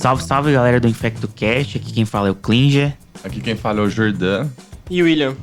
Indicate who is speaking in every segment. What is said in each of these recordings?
Speaker 1: Salve, salve, galera do InfectoCast. Aqui quem fala é o Klinger.
Speaker 2: Aqui quem fala é o Jordan.
Speaker 3: E o William.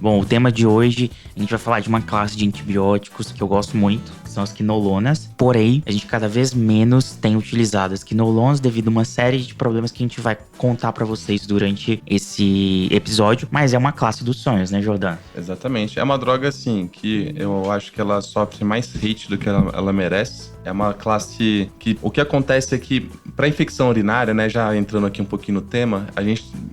Speaker 1: Bom, o tema de hoje, a gente vai falar de uma classe de antibióticos que eu gosto muito, que são as quinolonas. Porém, a gente cada vez menos tem utilizado as quinolonas devido a uma série de problemas que a gente vai contar pra vocês durante esse episódio. Mas é uma classe dos sonhos, né, Jordan?
Speaker 2: Exatamente. É uma droga, assim, que eu acho que ela sofre mais hate do que ela merece. É uma classe que o que acontece é que, para infecção urinária, né, já entrando aqui um pouquinho no tema,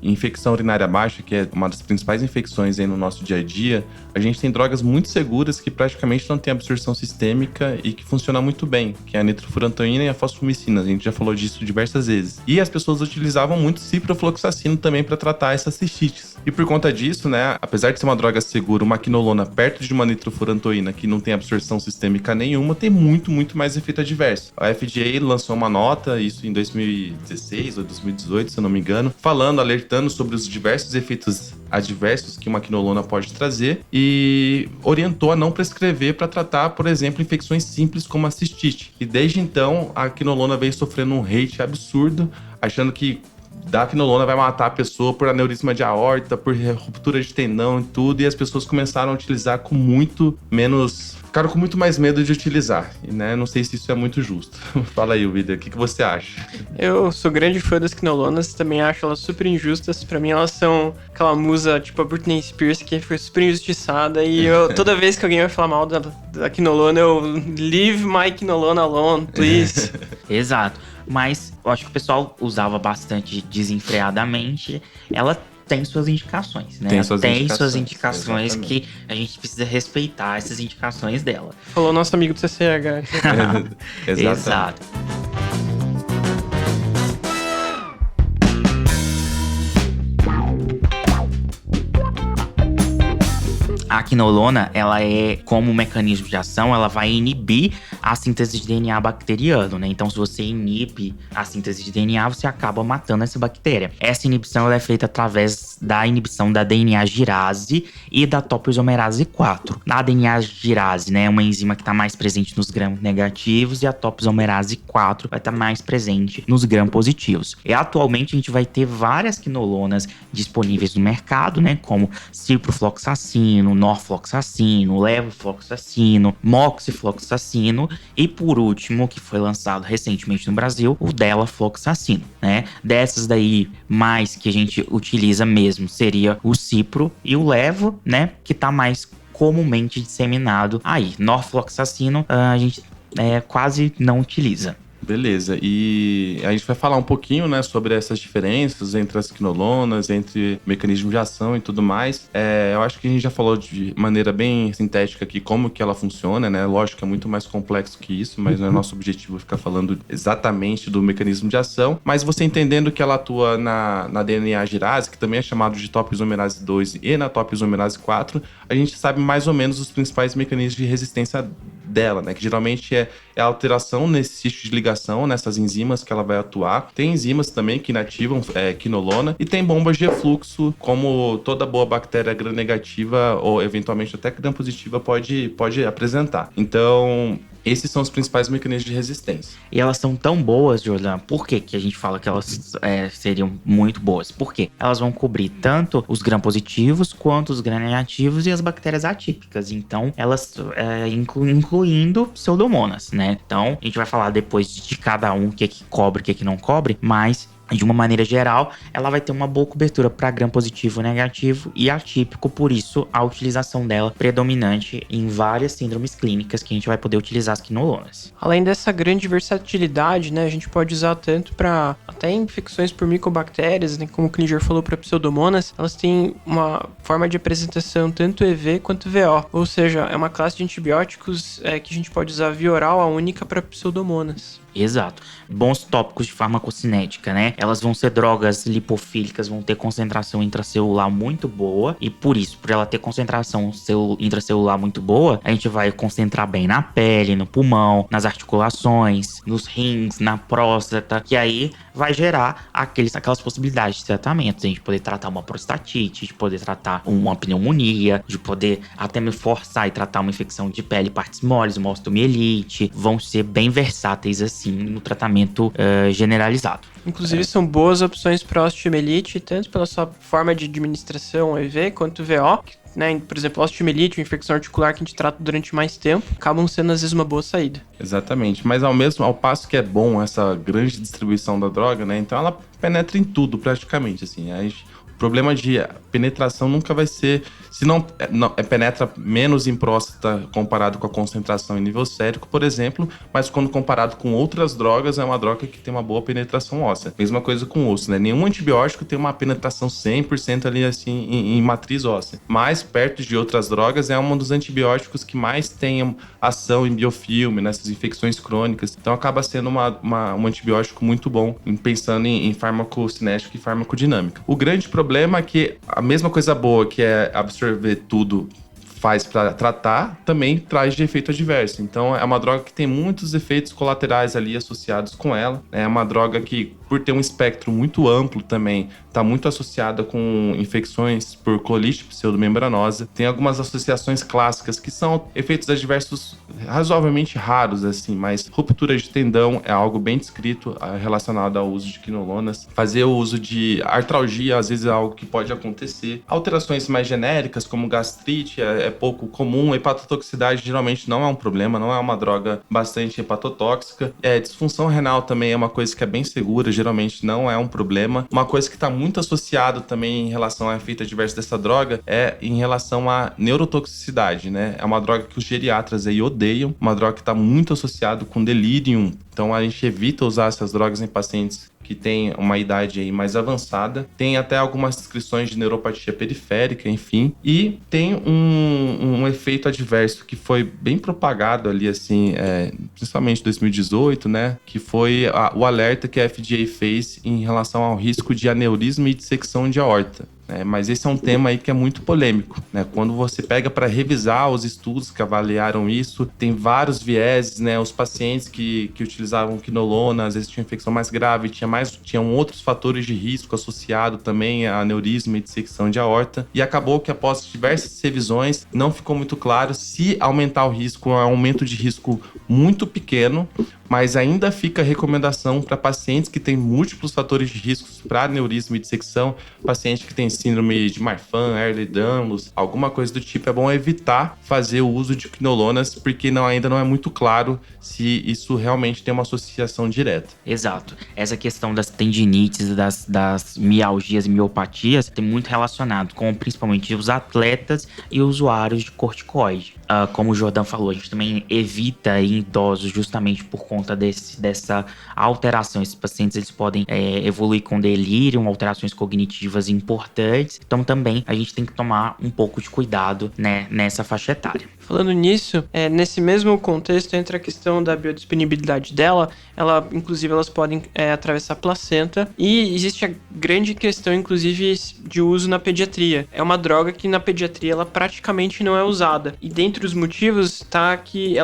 Speaker 2: infecção urinária baixa, que é uma das principais infecções aí no nosso dia a dia, a gente tem drogas muito seguras que praticamente não tem absorção sistêmica e que funcionam muito bem, que é a nitrofurantoína e a fosfomicina. A gente já falou disso diversas vezes. E as pessoas utilizavam muito ciprofloxacino também para tratar essas cistites. E por conta disso, né, apesar de ser uma droga segura, uma quinolona perto de uma nitrofurantoína que não tem absorção sistêmica nenhuma, tem muito mais efeito adverso. A FDA lançou uma nota, isso em 2016 ou 2018, se eu não me engano, alertando sobre os diversos efeitos adversos que uma quinolona pode trazer e orientou a não prescrever para tratar, por exemplo, infecções simples como a cistite. E desde então, a quinolona veio sofrendo um hate absurdo, achando que da quinolona vai matar a pessoa por aneurisma de aorta, por ruptura de tendão e tudo, e as pessoas começaram a utilizar com muito menos... Ficaram com muito mais medo de utilizar, né? Não sei se isso é muito justo. Fala aí, William, o que você acha?
Speaker 3: Eu sou grande fã das quinolonas, também acho elas super injustas. Pra mim, elas são aquela musa, tipo a Britney Spears, que foi super injustiçada. E toda vez que alguém vai falar mal da quinolona, eu leave my quinolona alone, please.
Speaker 1: Exato. Mas eu acho que o pessoal usava bastante desenfreadamente. Ela tem suas indicações, né? Tem suas indicações que a gente precisa respeitar essas indicações dela.
Speaker 3: Falou nosso amigo do CCH.
Speaker 1: Exato. A quinolona, ela é, como mecanismo de ação, ela vai inibir a síntese de DNA bacteriano, né? Então, se você inibe a síntese de DNA, você acaba matando essa bactéria. Essa inibição ela é feita através da inibição da DNA girase e da topoisomerase 4. A DNA girase, né, é uma enzima que está mais presente nos gram negativos e a topoisomerase 4 vai estar mais presente nos gram positivos. E atualmente a gente vai ter várias quinolonas disponíveis no mercado, né, como ciprofloxacino, norfloxacino, levofloxacino, moxifloxacino e, por último, que foi lançado recentemente no Brasil, o delafloxacino, né? Dessas daí, mais que a gente utiliza mesmo seria o cipro e o levo, né? Que tá mais comumente disseminado aí. Norfloxacino a gente quase não utiliza.
Speaker 2: Beleza, e a gente vai falar um pouquinho, né, sobre essas diferenças entre as quinolonas, entre mecanismos de ação e tudo mais. Eu acho que a gente já falou de maneira bem sintética aqui como que ela funciona, né? Lógico que é muito mais complexo que isso, mas não é nosso objetivo ficar falando exatamente do mecanismo de ação. Mas você entendendo que ela atua na DNA girase, que também é chamado de topoisomerase 2 e na topoisomerase 4, a gente sabe mais ou menos os principais mecanismos de resistência dela, né? Que geralmente é a alteração nesse sítio de ligação, nessas enzimas que ela vai atuar. Tem enzimas também que inativam quinolona e tem bombas de efluxo, como toda boa bactéria gram-negativa ou eventualmente até gram-positiva pode apresentar. Então, esses são os principais mecanismos de resistência.
Speaker 1: E elas são tão boas, Jordan, por que a gente fala que elas seriam muito boas? Porque elas vão cobrir tanto os gram-positivos quanto os gram-negativos e as bactérias atípicas. Então, elas incluindo pseudomonas, né? Então, a gente vai falar depois de cada um o que cobre, o que não cobre, mas de uma maneira geral, ela vai ter uma boa cobertura para gram positivo, negativo e atípico, por isso a utilização dela predominante em várias síndromes clínicas que a gente vai poder utilizar as quinolonas.
Speaker 3: Além dessa grande versatilidade, né, a gente pode usar tanto para até infecções por micobactérias, né, como o Klinger falou, para pseudomonas, elas têm uma forma de apresentação tanto EV quanto VO, ou seja, é uma classe de antibióticos que a gente pode usar via oral, a única para pseudomonas.
Speaker 1: Exato. Bons tópicos de farmacocinética, né? Elas vão ser drogas lipofílicas, vão ter concentração intracelular muito boa. E por ela ter concentração intracelular muito boa, a gente vai concentrar bem na pele, no pulmão, nas articulações, nos rins, na próstata. Que aí vai gerar aquelas possibilidades de tratamento. A gente poder tratar uma prostatite, de poder tratar uma pneumonia, de poder até me forçar e tratar uma infecção de pele, partes moles, uma osteomielite. Vão ser bem versáteis assim no tratamento generalizado.
Speaker 3: Inclusive, são boas opções para osteomielite, tanto pela sua forma de administração EV, quanto VO, né? Por exemplo, osteomielite, uma infecção articular que a gente trata durante mais tempo, acabam sendo, às vezes, uma boa saída.
Speaker 2: Exatamente, mas ao passo que é bom essa grande distribuição da droga, né? Então ela penetra em tudo, praticamente, assim. O problema de penetração nunca vai ser... Se não penetra menos em próstata comparado com a concentração em nível sérico, por exemplo, mas quando comparado com outras drogas, é uma droga que tem uma boa penetração óssea. Mesma coisa com osso, né? Nenhum antibiótico tem uma penetração 100% ali, assim, em matriz óssea. Mas, perto de outras drogas, é um dos antibióticos que mais tem ação em biofilme, nessas infecções crônicas. Então, acaba sendo um antibiótico muito bom, pensando em farmacocinética e farmacodinâmica. O grande problema é que a mesma coisa boa, que é absorver tudo, faz para tratar, também traz de efeito adverso. Então, é uma droga que tem muitos efeitos colaterais ali associados com ela. É uma droga que, por ter um espectro muito amplo também, está muito associada com infecções por colite pseudomembranosa. Tem algumas associações clássicas que são efeitos adversos razoavelmente raros, assim, mas ruptura de tendão é algo bem descrito relacionado ao uso de quinolonas. Fazer o uso de artralgia, às vezes, é algo que pode acontecer. Alterações mais genéricas, como gastrite, é pouco comum. Hepatotoxicidade geralmente não é um problema, não é uma droga bastante hepatotóxica. Disfunção renal também é uma coisa que é bem segura, geralmente não é um problema. Uma coisa que está muito associado também em relação ao efeito adverso dessa droga é em relação à neurotoxicidade, né? É uma droga que os geriatras aí odeiam, uma droga que está muito associado com delírio. Então a gente evita usar essas drogas em pacientes que tem uma idade aí mais avançada. Tem até algumas descrições de neuropatia periférica, enfim. E tem um efeito adverso que foi bem propagado ali, assim, principalmente em 2018, né? Que foi o alerta que a FDA fez em relação ao risco de aneurisma e dissecção de aorta. Mas esse é um tema aí que é muito polêmico, né? Quando você pega para revisar os estudos que avaliaram isso, tem vários vieses, né? Os pacientes que utilizavam quinolona, às vezes tinham infecção mais grave, tinham outros fatores de risco associado também a aneurisma e dissecção de aorta. E acabou que após diversas revisões, não ficou muito claro se aumentar o risco é um aumento de risco muito pequeno, mas ainda fica a recomendação para pacientes que têm múltiplos fatores de riscos para aneurisma e dissecção, paciente que tem síndrome de Marfan, Ehlers-Danlos, alguma coisa do tipo. É bom evitar fazer o uso de quinolonas, porque ainda não é muito claro se isso realmente tem uma associação direta.
Speaker 1: Exato. Essa questão das tendinites, das mialgias e miopatias tem muito relacionado com principalmente os atletas e usuários de corticoide. Como o Jordão falou, a gente também evita em idosos justamente por conta dessa alteração. Esses pacientes eles podem evoluir com delírio, alterações cognitivas importantes. Então também a gente tem que tomar um pouco de cuidado, né, nessa faixa etária.
Speaker 3: Falando nisso, nesse mesmo contexto entra a questão da biodisponibilidade dela. Inclusive, elas podem atravessar a placenta. E existe a grande questão, inclusive, de uso na pediatria. É uma droga que na pediatria ela praticamente não é usada. E dentre os motivos tá que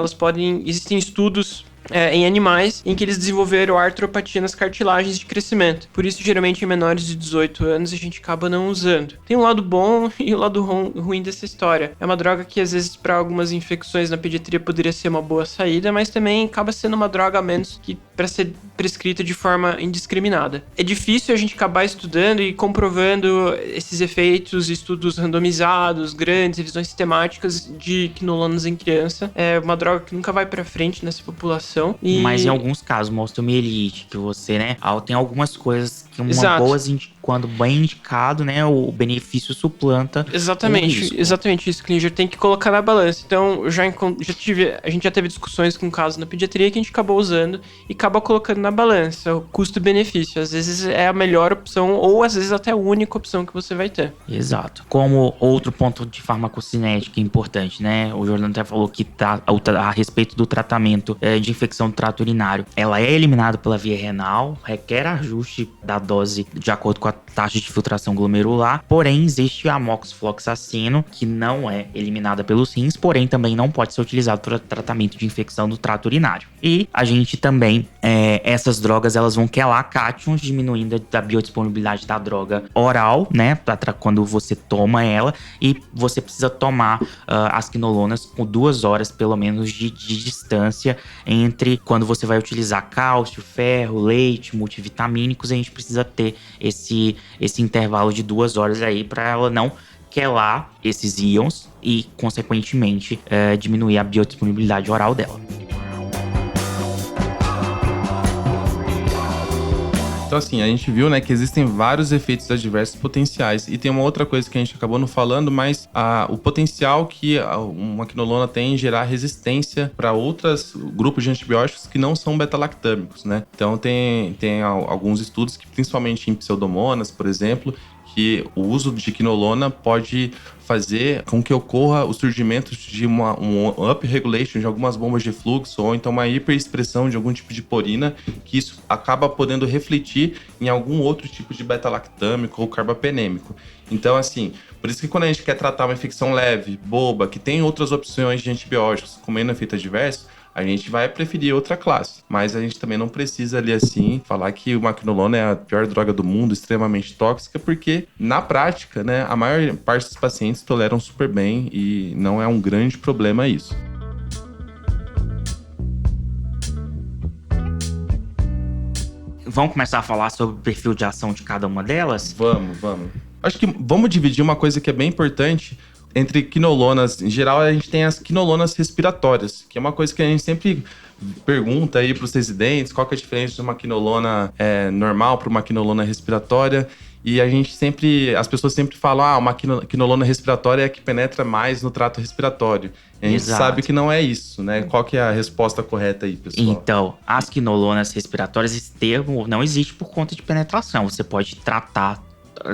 Speaker 3: existem estudos em animais em que eles desenvolveram artropatia nas cartilagens de crescimento. Por isso, geralmente, em menores de 18 anos, a gente acaba não usando. Tem um lado bom e o lado ruim dessa história. É uma droga que, às vezes, para algumas infecções na pediatria poderia ser uma boa saída, mas também acaba sendo uma droga a menos que para ser prescrita de forma indiscriminada. É difícil a gente acabar estudando e comprovando esses efeitos, estudos randomizados, grandes, revisões sistemáticas de quinolonas em criança. É uma droga que nunca vai para frente nessa população.
Speaker 1: Mas em alguns casos, uma osteomielite, que você, né, tem algumas coisas que quando bem indicado, né, o benefício suplanta
Speaker 3: exatamente,
Speaker 1: o risco.
Speaker 3: Exatamente isso, Klinger, tem que colocar na balança. Então, a gente já teve discussões com casos na pediatria que a gente acabou usando e acaba colocando na balança o custo-benefício. Às vezes é a melhor opção ou às vezes até a única opção que você vai ter.
Speaker 1: Exato. Como outro ponto de farmacocinética importante, né, o Jordão até falou que a respeito do tratamento de infecção do trato urinário, ela é eliminada pela via renal, requer ajuste da dose de acordo com a taxa de filtração glomerular. Porém, existe a moxifloxacino, que não é eliminada pelos rins, porém também não pode ser utilizado para tratamento de infecção do trato urinário. E a gente também, essas drogas, elas vão quelar cátions, diminuindo a biodisponibilidade da droga oral, né, quando você toma ela, e você precisa tomar as quinolonas com 2 horas, pelo menos, de distância entre quando você vai utilizar cálcio, ferro, leite, multivitamínicos. A gente precisa ter esse intervalo de 2 horas aí para ela não quelar esses íons e, consequentemente, diminuir a biodisponibilidade oral dela.
Speaker 2: Então, assim, a gente viu, né, que existem vários efeitos adversos potenciais. E tem uma outra coisa que a gente acabou não falando, mas o potencial que uma quinolona tem em gerar resistência para outros grupos de antibióticos que não são beta-lactâmicos, né? Então, tem alguns estudos que, principalmente em pseudomonas, por exemplo, que o uso de quinolona pode fazer com que ocorra o surgimento de um upregulation de algumas bombas de fluxo, ou então uma hiperexpressão de algum tipo de porina, que isso acaba podendo refletir em algum outro tipo de beta-lactâmico ou carbapenêmico. Então, assim, por isso que quando a gente quer tratar uma infecção leve, boba, que tem outras opções de antibióticos com menos efeito adverso, a gente vai preferir outra classe. Mas a gente também não precisa ali assim falar que o quinolona é a pior droga do mundo, extremamente tóxica, porque na prática, né, a maior parte dos pacientes toleram super bem e não é um grande problema isso.
Speaker 1: Vamos começar a falar sobre o perfil de ação de cada uma delas?
Speaker 2: Vamos. Acho que vamos dividir uma coisa que é bem importante. Entre quinolonas, em geral, a gente tem as quinolonas respiratórias, que é uma coisa que a gente sempre pergunta aí para os residentes, qual que é a diferença de uma quinolona normal para uma quinolona respiratória. E as pessoas sempre falam, uma quinolona respiratória é a que penetra mais no trato respiratório. E a gente sabe que não é isso, né? Qual que é a resposta correta aí, pessoal?
Speaker 1: Então, as quinolonas respiratórias, esse termo não existe por conta de penetração. Você pode tratar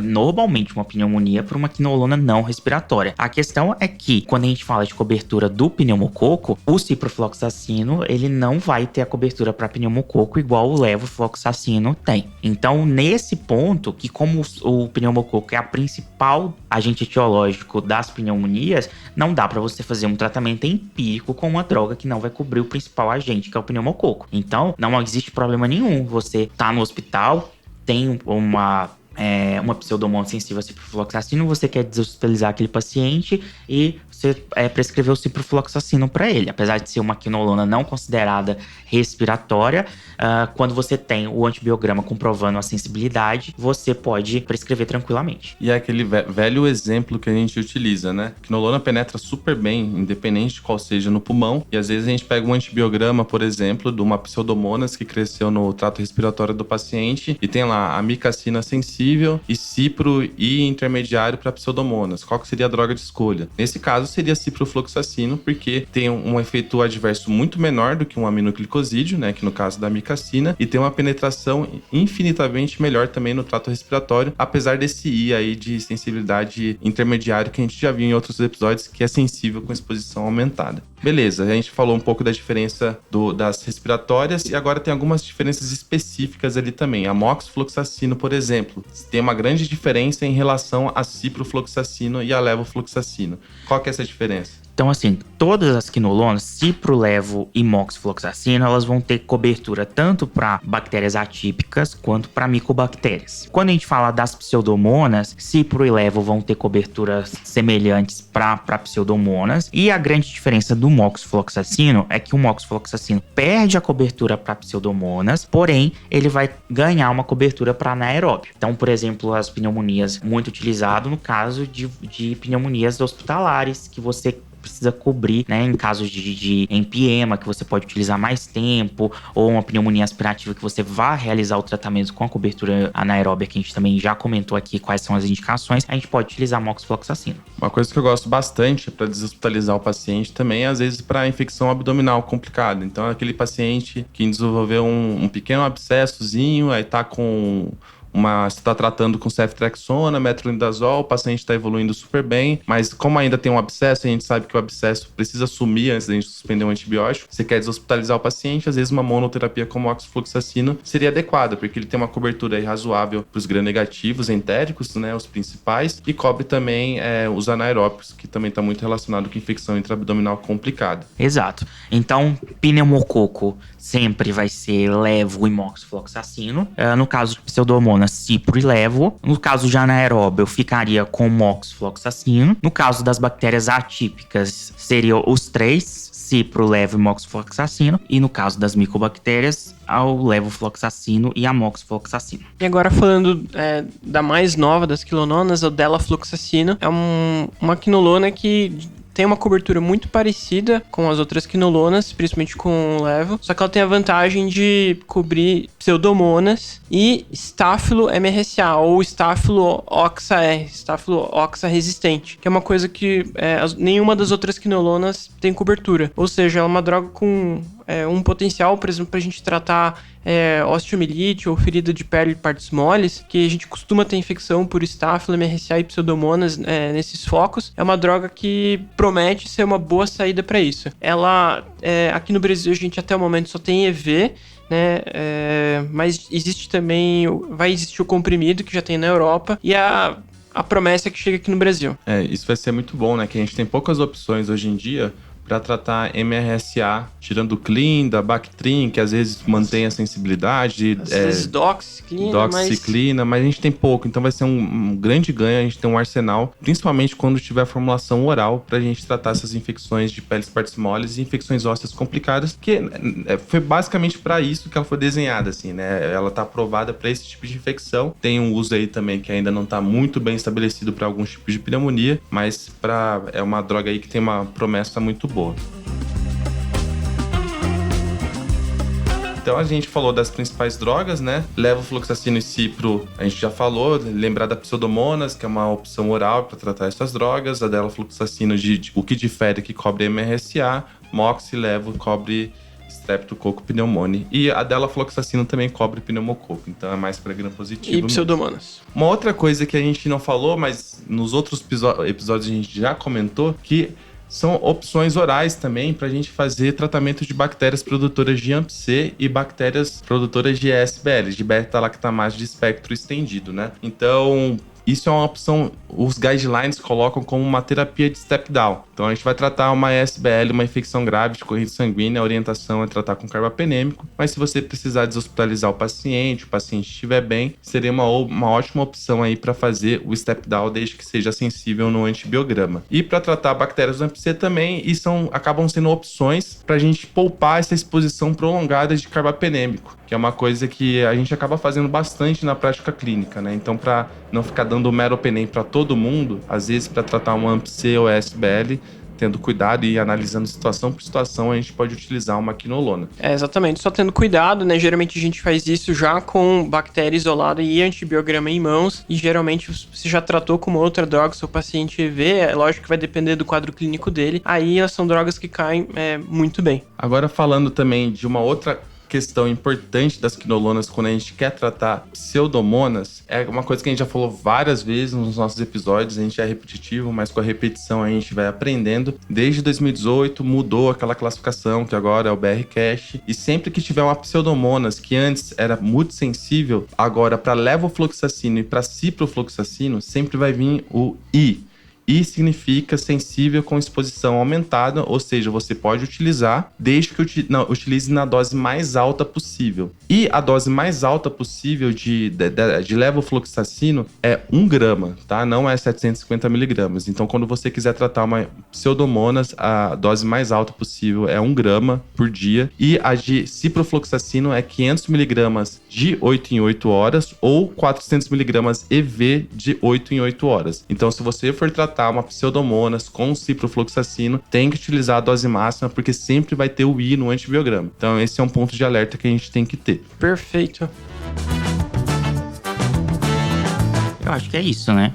Speaker 1: normalmente uma pneumonia por uma quinolona não respiratória. A questão é que, quando a gente fala de cobertura do pneumococo, o ciprofloxacino, ele não vai ter a cobertura para pneumococo igual o levofloxacino tem. Então, nesse ponto, que como o pneumococo é a principal agente etiológico das pneumonias, não dá para você fazer um tratamento empírico com uma droga que não vai cobrir o principal agente, que é o pneumococo. Então, não existe problema nenhum. Você tá no hospital, tem uma pseudomonas sensível a ciprofloxacino, você quer deshospitalizar aquele paciente e você prescreveu o ciprofloxacino para ele. Apesar de ser uma quinolona não considerada respiratória, quando você tem o antibiograma comprovando a sensibilidade, você pode prescrever tranquilamente.
Speaker 2: E é aquele velho exemplo que a gente utiliza, né? A quinolona penetra super bem, independente de qual seja no pulmão, e às vezes a gente pega um antibiograma, por exemplo, de uma pseudomonas que cresceu no trato respiratório do paciente, e tem lá amicacina sensível e cipro e intermediário para pseudomonas. Qual que seria a droga de escolha? Nesse caso, seria ciprofloxacino, porque tem um efeito adverso muito menor do que um aminoglicosídeo, né, que no caso da amicacina, e tem uma penetração infinitamente melhor também no trato respiratório, apesar desse I aí de sensibilidade intermediária que a gente já viu em outros episódios, que é sensível com exposição aumentada. Beleza, a gente falou um pouco da diferença das respiratórias e agora tem algumas diferenças específicas ali também. A moxifloxacino, por exemplo, tem uma grande diferença em relação a ciprofloxacino e a levofloxacino. Qual que é essa diferença?
Speaker 1: Então, assim, todas as quinolonas, cipro, levo e moxifloxacino, elas vão ter cobertura tanto para bactérias atípicas quanto para micobactérias. Quando a gente fala das pseudomonas, cipro e levo vão ter coberturas semelhantes para pseudomonas. E a grande diferença do moxifloxacino é que o moxifloxacino perde a cobertura para pseudomonas, porém, ele vai ganhar uma cobertura para anaeróbio. Então, por exemplo, as pneumonias muito utilizado no caso de pneumonias hospitalares, que você precisa cobrir, né, em casos de empiema, que você pode utilizar mais tempo, ou uma pneumonia aspirativa que você vá realizar o tratamento com a cobertura anaeróbia, que a gente também já comentou aqui quais são as indicações, a gente pode utilizar moxifloxacino.
Speaker 2: Uma coisa que eu gosto bastante para deshospitalizar o paciente também é, às vezes, para infecção abdominal complicada. Então, aquele paciente que desenvolveu um pequeno abscessozinho, aí tá com você está tratando com ceftriaxona, metronidazol, o paciente está evoluindo super bem, mas como ainda tem um abscesso, a gente sabe que o abscesso precisa sumir antes da gente suspender um antibiótico, você quer deshospitalizar o paciente, às vezes uma monoterapia como o oxifloxacino seria adequada, porque ele tem uma cobertura aí razoável para os gram-negativos entéricos, né, os principais, e cobre também os anaeróbicos, que também está muito relacionado com infecção intraabdominal complicada.
Speaker 1: Exato. Então, pneumococo sempre vai ser levo e moxifloxacino. No caso de pseudomonas, cipro e levo. No caso de anaeróbio, eu ficaria com moxifloxacino. No caso das bactérias atípicas, seriam os 3, cipro, levo e moxifloxacino. E no caso das micobactérias, ao levofloxacino e a moxifloxacino.
Speaker 3: E agora falando da mais nova das quinolonas, o delafloxacino. É uma quinolona que tem uma cobertura muito parecida com as outras quinolonas, principalmente com o levo, só que ela tem a vantagem de cobrir pseudomonas e Staphylo MRSA, ou Staphylo oxa-R, Staphylo oxa resistente, que é uma coisa que nenhuma das outras quinolonas tem cobertura. Ou seja, ela é uma droga com um potencial, por exemplo, para a gente tratar osteomielite ou ferida de pele de partes moles, que a gente costuma ter infecção por Staphylo, MRSA e pseudomonas nesses focos. É uma droga que promete ser uma boa saída para isso. Ela, aqui no Brasil, a gente até o momento só tem EV, né? Mas existe também, vai existir o comprimido que já tem na Europa e a promessa é que chega aqui no Brasil.
Speaker 2: Isso vai ser muito bom, né? Que a gente tem poucas opções hoje em dia para tratar MRSA, tirando o Clean, da Bactrim, que às vezes mantém a sensibilidade.
Speaker 3: Às vezes
Speaker 2: doxiciclina, mas a gente tem pouco, então vai ser um grande ganho a gente ter um arsenal, principalmente quando tiver formulação oral, pra gente tratar essas infecções de peles partes moles e infecções ósseas complicadas, que foi basicamente para isso que ela foi desenhada, assim, né? Ela tá aprovada para esse tipo de infecção. Tem um uso aí também que ainda não tá muito bem estabelecido para alguns tipos de pneumonia, mas é uma droga aí que tem uma promessa muito boa. Então a gente falou das principais drogas, né? Levofloxacino e cipro, a gente já falou. Lembrar da pseudomonas, que é uma opção oral para tratar essas drogas. A delafloxacino, o que difere, que cobre MRSA. Mox e levo cobre streptococo pneumoniae. E a delafloxacino também cobre pneumococo. Então é mais para gram positivo.
Speaker 3: E pseudomonas.
Speaker 2: Uma outra coisa que a gente não falou, mas nos outros episódios a gente já comentou, que são opções orais também para a gente fazer tratamento de bactérias produtoras de AMP-C e bactérias produtoras de ESBL, de beta-lactamase de espectro estendido, né? Então, isso é uma opção, os guidelines colocam como uma terapia de step-down. Então, a gente vai tratar uma ESBL, uma infecção grave de corrente sanguínea, a orientação é tratar com carbapenêmico, mas se você precisar deshospitalizar o paciente estiver bem, seria uma ótima opção aí para fazer o step-down, desde que seja sensível no antibiograma. E para tratar bactérias do AMP-C também, e acabam sendo opções para a gente poupar essa exposição prolongada de carbapenêmico, que é uma coisa que a gente acaba fazendo bastante na prática clínica, né? Então, para não ficar dando meropenem para todo mundo, às vezes para tratar um AMP-C ou ESBL, tendo cuidado e analisando situação por situação, a gente pode utilizar uma quinolona.
Speaker 3: Exatamente, só tendo cuidado, né? Geralmente a gente faz isso já com bactéria isolada e antibiograma em mãos, e geralmente você já tratou com uma outra droga, seu paciente EV, é lógico que vai depender do quadro clínico dele, aí elas são drogas que caem muito bem.
Speaker 2: Agora falando também de uma outra questão importante das quinolonas quando a gente quer tratar pseudomonas, é uma coisa que a gente já falou várias vezes nos nossos episódios, a gente é repetitivo, mas com a repetição a gente vai aprendendo. Desde 2018 mudou aquela classificação que agora é o BRCASH, e sempre que tiver uma pseudomonas que antes era muito sensível, agora para levofloxacino e para ciprofloxacino sempre vai vir o I. I significa sensível com exposição aumentada, ou seja, você pode utilizar desde que utilize na dose mais alta possível. E a dose mais alta possível de levofloxacino é 1 grama, tá? Não é 750 miligramas. Então, quando você quiser tratar uma pseudomonas, a dose mais alta possível é 1 grama por dia. E a de ciprofloxacino é 500 miligramas de 8 em 8 horas ou 400 miligramas EV de 8 em 8 horas. Então, se você for tratar uma pseudomonas com ciprofloxacino, tem que utilizar a dose máxima, porque sempre vai ter o I no antibiograma. Então, esse é um ponto de alerta que a gente tem que ter.
Speaker 3: Perfeito.
Speaker 1: Eu acho que é isso, né?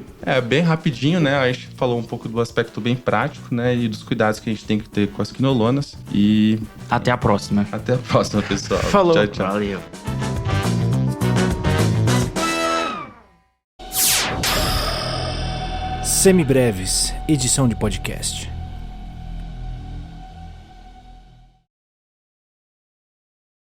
Speaker 2: Bem rapidinho, né? A gente falou um pouco do aspecto bem prático, né? E dos cuidados que a gente tem que ter com as quinolonas. E
Speaker 1: até a próxima.
Speaker 2: Até a próxima, pessoal.
Speaker 3: Falou.
Speaker 2: Tchau, tchau.
Speaker 1: Valeu.
Speaker 4: Semibreves, edição de podcast.